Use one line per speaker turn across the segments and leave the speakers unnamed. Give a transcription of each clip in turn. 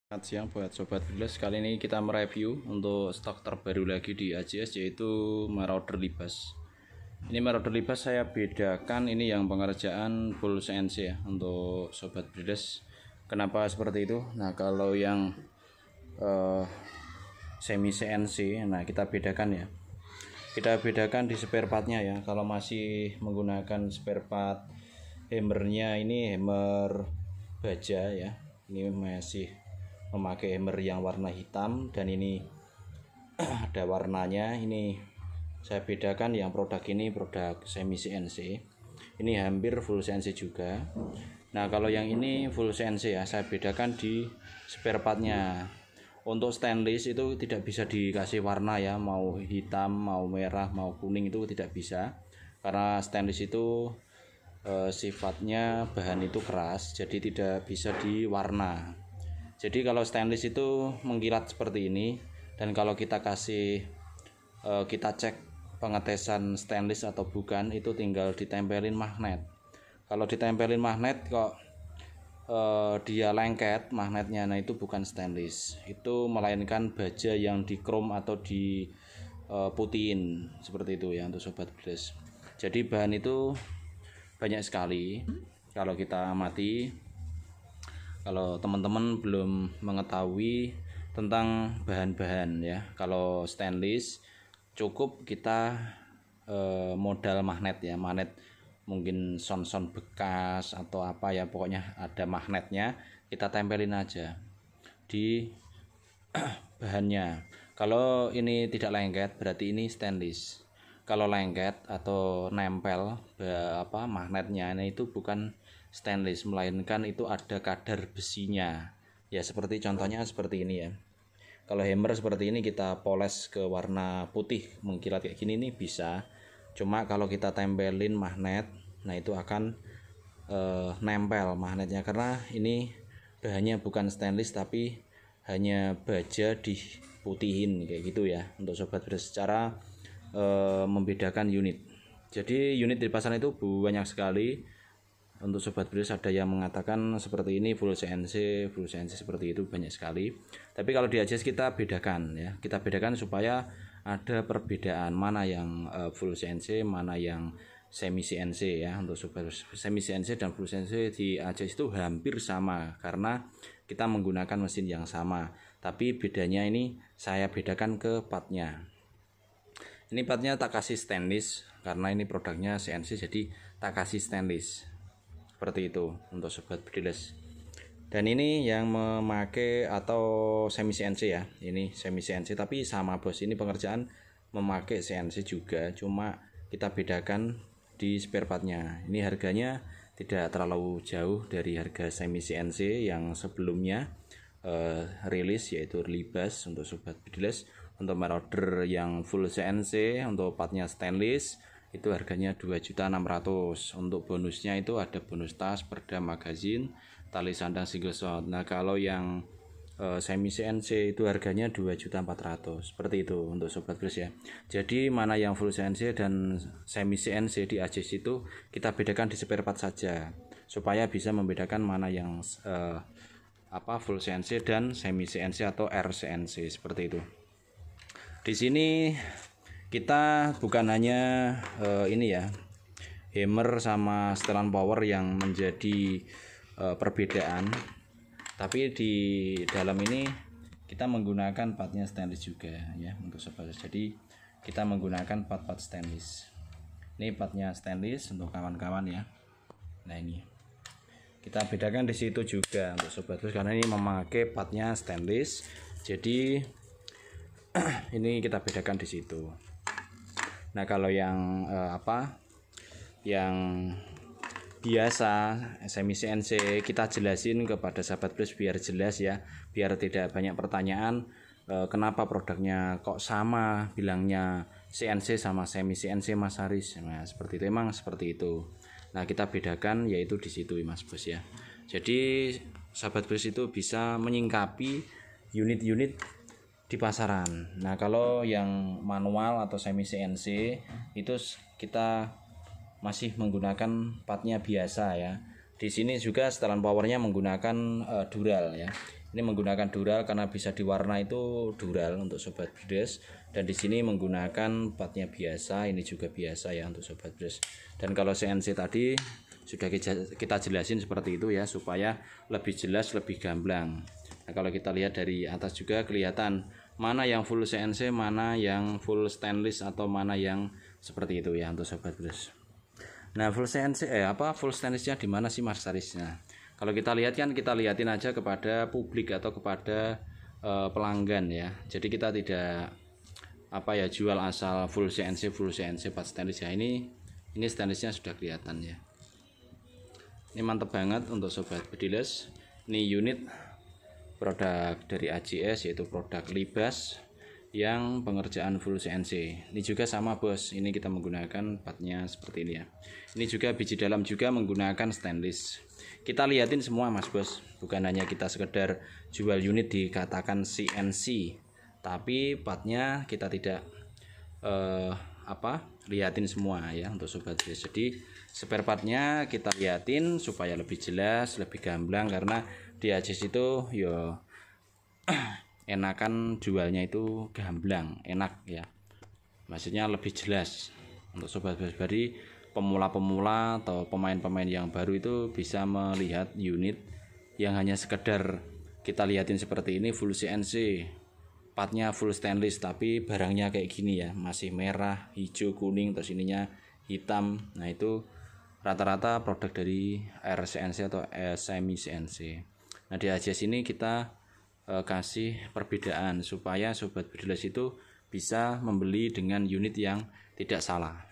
Selamat siang buat Sobat Bilas. Kali ini kita mereview untuk stok terbaru lagi di AJS, yaitu Marauder Libas. Ini Marauder Libas saya bedakan, ini yang pengerjaan full CNC ya untuk Sobat Bilas. Kenapa seperti itu? Nah, kalau yang semi CNC, nah kita bedakan ya. Kita bedakan di spare partnya ya. Kalau masih menggunakan spare part hammernya, ini hammer baja ya. Ini masih memakai hammer yang warna hitam, dan ini ada warnanya. Ini saya bedakan, yang produk ini produk semi CNC, ini hampir full CNC juga. Nah, kalau yang ini full CNC ya, saya bedakan di spare partnya. Untuk stainless itu tidak bisa dikasih warna ya, mau hitam, mau merah, mau kuning, itu tidak bisa, karena stainless itu sifatnya bahan itu keras, jadi tidak bisa diwarna. Jadi kalau stainless itu mengkilat seperti ini, dan kalau kita kita cek pengetesan stainless atau bukan, itu tinggal ditempelin magnet. Kalau ditempelin magnet kok dia lengket magnetnya, nah itu bukan stainless, itu melainkan baja yang di chrome atau di putihin seperti itu ya untuk Sobat Bilas. Jadi bahan itu banyak sekali kalau kita amati. Kalau teman-teman belum mengetahui tentang bahan-bahan ya, kalau stainless cukup kita modal magnet ya, magnet mungkin son-son bekas atau apa ya, pokoknya ada magnetnya, kita tempelin aja di bahannya. Kalau ini tidak lengket berarti ini stainless. Kalau lengket atau nempel magnetnya, nah itu bukan stainless, melainkan itu ada kadar besinya ya, seperti contohnya seperti ini ya. Kalau hammer seperti ini kita poles ke warna putih mengkilat kayak gini nih bisa, cuma kalau kita tempelin magnet, nah itu akan nempel magnetnya, karena ini bahannya bukan stainless tapi hanya baja diputihin kayak gitu ya, untuk Sobat Bilas. Secara membedakan unit, jadi unit di pasaran itu banyak sekali. Untuk Sobat Bilas ada yang mengatakan seperti ini full CNC seperti itu, banyak sekali. Tapi kalau di AJS kita bedakan ya, kita bedakan supaya ada perbedaan mana yang full CNC, mana yang semi CNC ya. Untuk Sobat Bilas, semi CNC dan full CNC di AJS itu hampir sama karena kita menggunakan mesin yang sama, tapi bedanya ini saya bedakan ke partnya. Ini partnya tak kasih stainless karena ini produknya CNC, jadi tak kasih stainless seperti itu untuk Sobat Bilas. Dan ini yang memakai atau semi CNC ya, ini semi CNC tapi sama bos, ini pengerjaan memakai CNC juga, cuma kita bedakan di spare partnya. Ini harganya tidak terlalu jauh dari harga semi CNC yang sebelumnya rilis, yaitu Libas untuk Sobat Bilas. Untuk Marauder yang full CNC untuk partnya stainless itu harganya 2.600.000. Untuk bonusnya itu ada bonus tas, perda, magazin, tali sandang single shot. Nah, kalau yang semi CNC itu harganya 2.400.000. Seperti itu untuk Sobat Bilas ya. Jadi mana yang full CNC dan semi CNC di AJS itu kita bedakan di spare part saja, supaya bisa membedakan mana yang full CNC dan semi CNC atau RCNC seperti itu. Di sini kita bukan hanya ini ya, hammer sama setelan power yang menjadi perbedaan, tapi di dalam ini kita menggunakan partnya stainless juga ya untuk Sobat. Jadi kita menggunakan part stainless. Ini partnya stainless untuk kawan-kawan ya. Nah, ini kita bedakan di situ juga untuk Sobat, karena ini memakai partnya stainless, jadi ini kita bedakan di situ. Nah, kalau yang yang biasa semi CNC kita jelasin kepada Sahabat Bilas biar jelas ya, biar tidak banyak pertanyaan kenapa produknya kok sama, bilangnya CNC sama semi CNC Mas Haris. Nah, seperti itu, emang seperti itu. Nah, kita bedakan yaitu di situ Mas Bos ya. Jadi Sahabat Bilas itu bisa menyingkapi unit-unit di pasaran. Nah, kalau yang manual atau semi CNC itu kita masih menggunakan partnya biasa ya. Di sini juga setelan powernya menggunakan dural ya. Ini menggunakan dural karena bisa diwarna itu dural untuk sobat breeders, dan di sini menggunakan patnya biasa, ini juga biasa ya untuk sobat breeders. Dan kalau CNC tadi sudah kita jelasin seperti itu ya, supaya lebih jelas, lebih gamblang. Nah, kalau kita lihat dari atas juga kelihatan mana yang full CNC, mana yang full stainless, atau mana yang seperti itu ya untuk sobat breeders. Nah, full CNC full stainlessnya di mana sih Mas Taris? Nah, kalau kita lihat kan, kita liatin aja kepada publik atau kepada pelanggan ya. Jadi kita tidak jual asal full CNC part stainless ya. Ini stainlessnya sudah kelihatan ya. Ini mantep banget untuk sobat breeders. Ini unit produk dari AJS, yaitu produk Libas yang pengerjaan full CNC. Ini juga sama bos, ini kita menggunakan partnya seperti ini ya. Ini juga biji dalam juga menggunakan stainless. Kita liatin semua mas bos, bukan hanya kita sekedar jual unit dikatakan CNC, tapi partnya kita tidak liatin semua ya untuk sobat bos. Jadi spare partnya kita liatin supaya lebih jelas, lebih gamblang, karena di AJS itu yo enakan jualnya itu gamblang, enak ya, maksudnya lebih jelas untuk sobat bari pemula-pemula atau pemain-pemain yang baru itu bisa melihat unit yang hanya sekedar kita liatin seperti ini full CNC, partnya full stainless, tapi barangnya kayak gini ya, masih merah, hijau, kuning, terus ininya hitam. Nah itu rata-rata produk dari RCNC atau semi CNC. Nah di AJS ini kita kasih perbedaan supaya sobat breeders itu bisa membeli dengan unit yang tidak salah.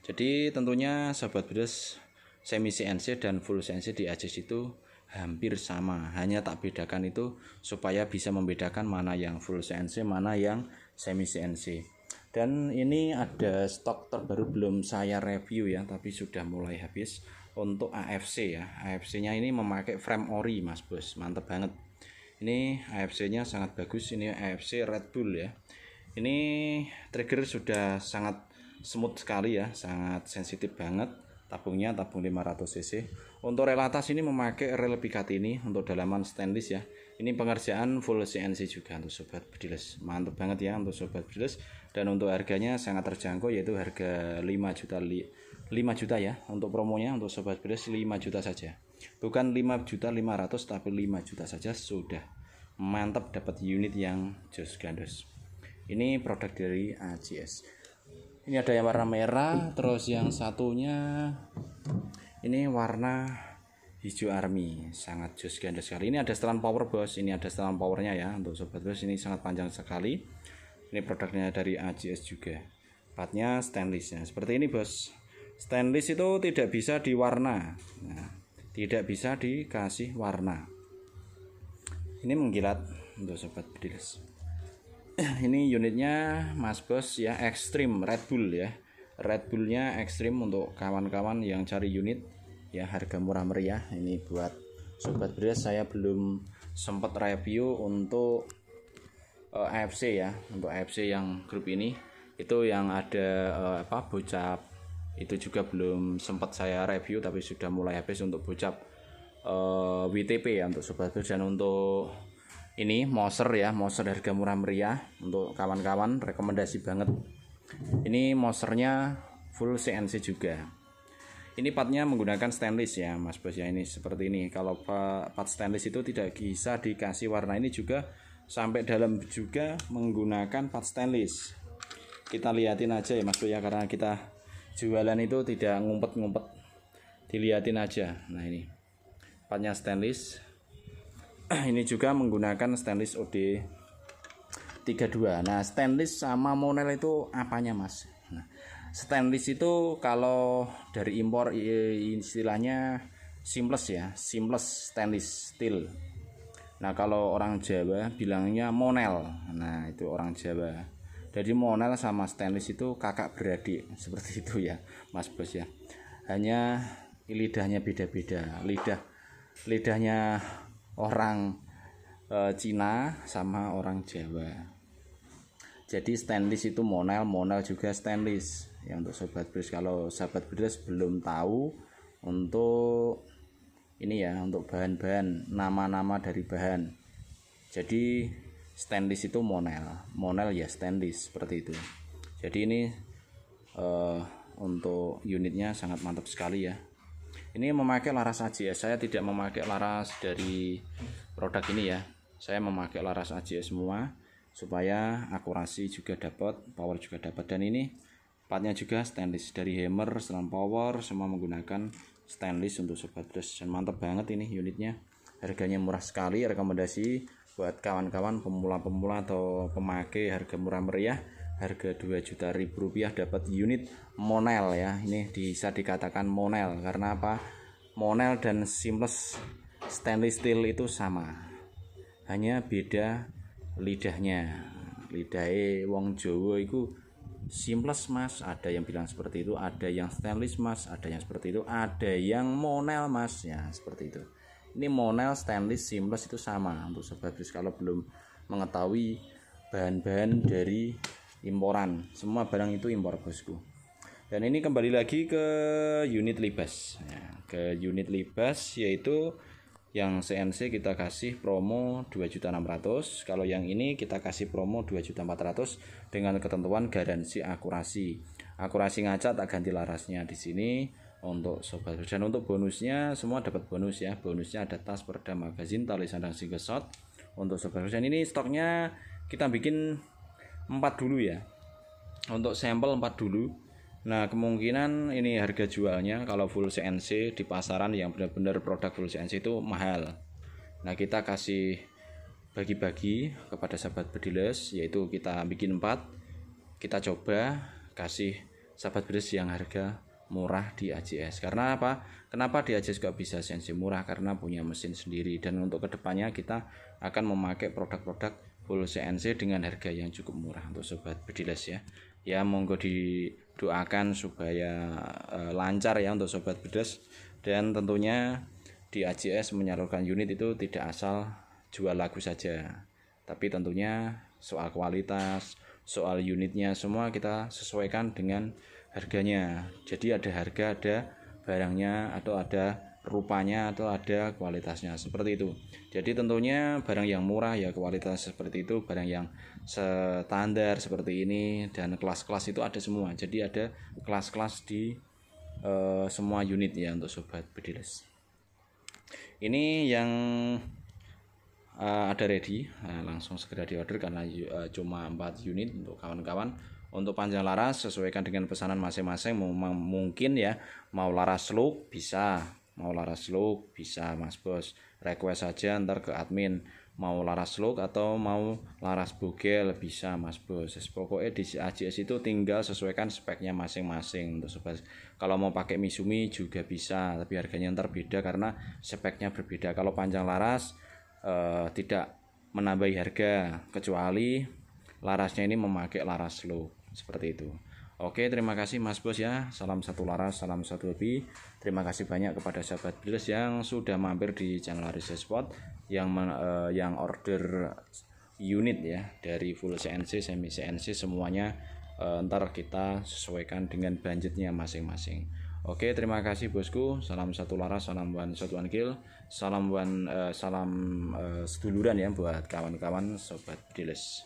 Jadi tentunya sobat breeders semi CNC dan full CNC di AJS itu hampir sama, hanya tak bedakan itu supaya bisa membedakan mana yang full CNC, mana yang semi CNC. Dan ini ada stok terbaru belum saya review ya, tapi sudah mulai habis untuk AFC ya. AFC nya ini memakai frame ori mas bos, mantep banget. Ini AFC nya sangat bagus, ini AFC Red Bull ya. Ini trigger sudah sangat smooth sekali ya, sangat sensitif banget. Tabungnya tabung 500 cc. Untuk rel atas ini memakai rel Picatinny untuk dalaman stainless ya. Ini pengerjaan full CNC juga untuk sobat breeders. Mantap banget ya untuk sobat breeders, dan untuk harganya sangat terjangkau, yaitu harga 5 juta ya. Untuk promonya untuk sobat breeders 5 juta saja. Bukan 5.500.000 tapi 5 juta saja sudah mantap, dapat unit yang jos gandos. Ini produk dari AJS. Ini ada yang warna merah, terus yang satunya ini warna hijau army, sangat jos gandos sekali. Ini ada setelan power bos, ini ada setelan powernya ya untuk sobat bos, ini sangat panjang sekali. Ini produknya dari AJS juga. Partnya stainlessnya seperti ini bos. Stainless itu tidak bisa diwarna, nah, tidak bisa dikasih warna. Ini mengkilat untuk sobat breeders. Ini unitnya mas bos ya, Extreme Red Bull ya. Red Bullnya Extreme untuk kawan-kawan yang cari unit ya, harga murah meriah. Ini buat sobat breeders, saya belum sempat review untuk AFC ya. Untuk AFC yang grup ini itu yang ada bocap, itu juga belum sempat saya review, tapi sudah mulai habis untuk bocap WTP ya untuk sobat breeders. Dan untuk ini Moser ya, Moser harga murah meriah untuk kawan-kawan, rekomendasi banget. Ini Mosernya full CNC juga. Ini partnya menggunakan stainless ya mas bos ya, ini seperti ini. Kalau part stainless itu tidak bisa dikasih warna, ini juga sampai dalam juga menggunakan part stainless. Kita liatin aja ya mas bos ya, karena kita jualan itu tidak ngumpet-ngumpet, diliatin aja. Nah ini partnya stainless. Ini juga menggunakan stainless OD 32. Nah stainless sama monel itu apanya mas? Nah, stainless itu kalau dari impor istilahnya seamless ya, seamless stainless steel. Nah kalau orang Jawa bilangnya monel. Nah itu orang Jawa. Jadi monel sama stainless itu kakak beradik, seperti itu ya mas bos ya. Hanya lidahnya beda-beda, lidahnya orang Cina sama orang Jawa. Jadi stainless itu monel, monel juga stainless ya untuk sobat breeders. Kalau sobat breeders belum tahu untuk ini ya untuk bahan-bahan, nama-nama dari bahan. Jadi stainless itu monel ya stainless seperti itu. Jadi ini untuk unitnya sangat mantap sekali ya. Ini memakai laras AJS, saya tidak memakai laras dari produk ini ya. Saya memakai laras AJS semua supaya akurasi juga dapat, power juga dapat. Dan ini partnya juga stainless dari hammer, selang power, semua menggunakan stainless untuk sobat brush. Dan mantap banget ini unitnya. Harganya murah sekali, rekomendasi buat kawan-kawan pemula-pemula atau pemakai harga murah meriah. Harga 2 juta rupiah dapat unit monel ya. Ini bisa dikatakan monel karena apa? Monel dan seamless stainless steel itu sama. Hanya beda lidahnya. Lidahnya wong Jawa itu seamless mas, ada yang bilang seperti itu, ada yang stainless mas, ada yang seperti itu, ada yang monel mas ya, seperti itu. Ini monel, stainless, seamless itu sama untuk sobat brush. Kalau belum mengetahui bahan-bahan dari imporan, semua barang itu impor bosku. Dan ini kembali lagi ke unit libas ya, ke unit libas, yaitu yang CNC kita kasih promo 2.600.000. Kalau yang ini kita kasih promo 2.400.000 dengan ketentuan garansi akurasi. Akurasi ngaca tak ganti larasnya di sini untuk sobat. Dan untuk bonusnya semua dapat bonus ya. Bonusnya ada tas, perda, magazin, tali sandang single shot untuk sobat. Dan ini stoknya kita bikin 4 dulu ya. Untuk sampel 4 dulu. Nah, kemungkinan ini harga jualnya kalau full CNC di pasaran yang benar-benar produk full CNC itu mahal. Nah, kita kasih bagi-bagi kepada sahabat bediles, yaitu kita bikin 4. Kita coba kasih sahabat bediles yang harga murah di AJS. Karena apa? Kenapa di AJS kok bisa CNC murah? Karena punya mesin sendiri. Dan untuk kedepannya kita akan memakai produk-produk full CNC dengan harga yang cukup murah untuk sobat bediles ya. Ya monggo didoakan supaya lancar ya untuk sobat bediles. Dan tentunya di AJS menyalurkan unit itu tidak asal jual lagu saja, tapi tentunya soal kualitas, soal unitnya semua kita sesuaikan dengan harganya. Jadi ada harga, ada barangnya, atau ada rupanya, atau ada kualitasnya, seperti itu. Jadi tentunya barang yang murah ya kualitas seperti itu, barang yang standar seperti ini, dan kelas-kelas itu ada semua. Jadi ada kelas-kelas di semua unit ya untuk sobat bediles. Ini yang ada ready, langsung segera di order karena cuma 4 unit untuk kawan-kawan. Untuk panjang laras sesuaikan dengan pesanan masing-masing. Mungkin ya mau laras look bisa, mau laras look bisa mas bos, request saja ntar ke admin mau laras look atau mau laras bogel bisa mas bos. Pokoknya di AJS itu tinggal sesuaikan speknya masing-masing untuk sobat. Kalau mau pakai Misumi juga bisa, tapi harganya ntar beda karena speknya berbeda. Kalau panjang laras tidak menambahi harga kecuali larasnya ini memakai laras low seperti itu. Oke, terima kasih mas bos ya. Salam satu laras, salam satu hobi. Terima kasih banyak kepada sahabat bediles yang sudah mampir di channel Arisya Sport, yang order unit ya dari full CNC, semi CNC semuanya. Ntar kita sesuaikan dengan budgetnya masing-masing. Oke, terima kasih bosku. Salam satu laras, salam one shot one kill, salam seduluran ya buat kawan-kawan sobat bediles.